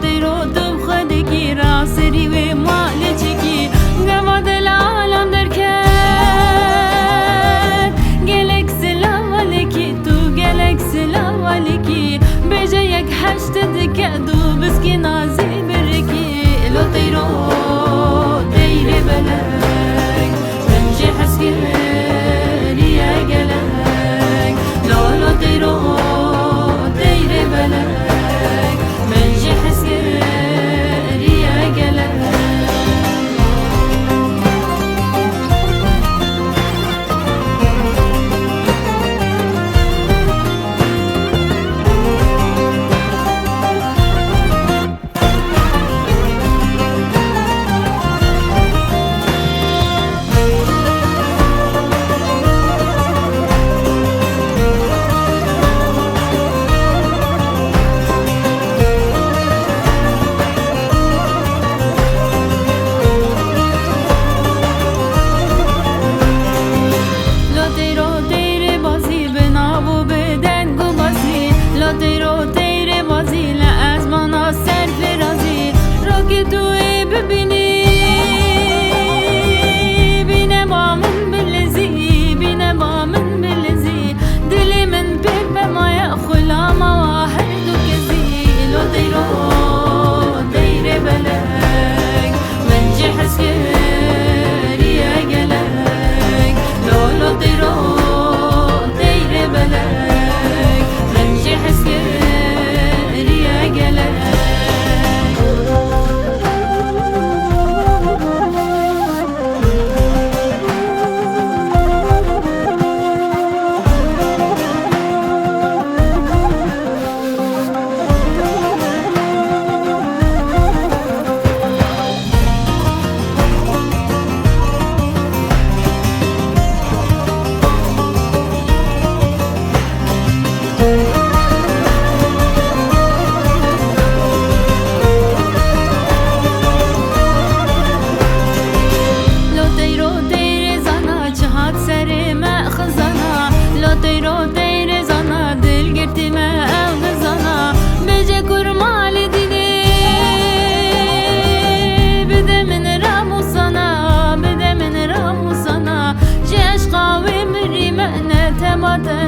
تیرو تو خودکی را سری و مال چکی گواد العالم در کرد گلک سلاوالی کی تو گلک سلاوالی کی بجا یک هشت دکه دو بسکی نازی برکی لو تیرو تیر بلک منجی حسکری گلک لو تیرو تیر بلک منجی حسکری گلک تیرو تیر بازی لازمان سر فرازی رو که توی ببینی بینه با من بلزی بینه با من بلزی دلی من به مایا خلا ما هر دو کسی لو تیرو تیر بلک من جه حسکری گلک لو تیرو تیر بلک من جه حسکری گلک تیرو تیر زنا دل گرتی ما غزانا بجه کرمال دیدی بده من رامو سنا جه عشقاوی مری معنی تماده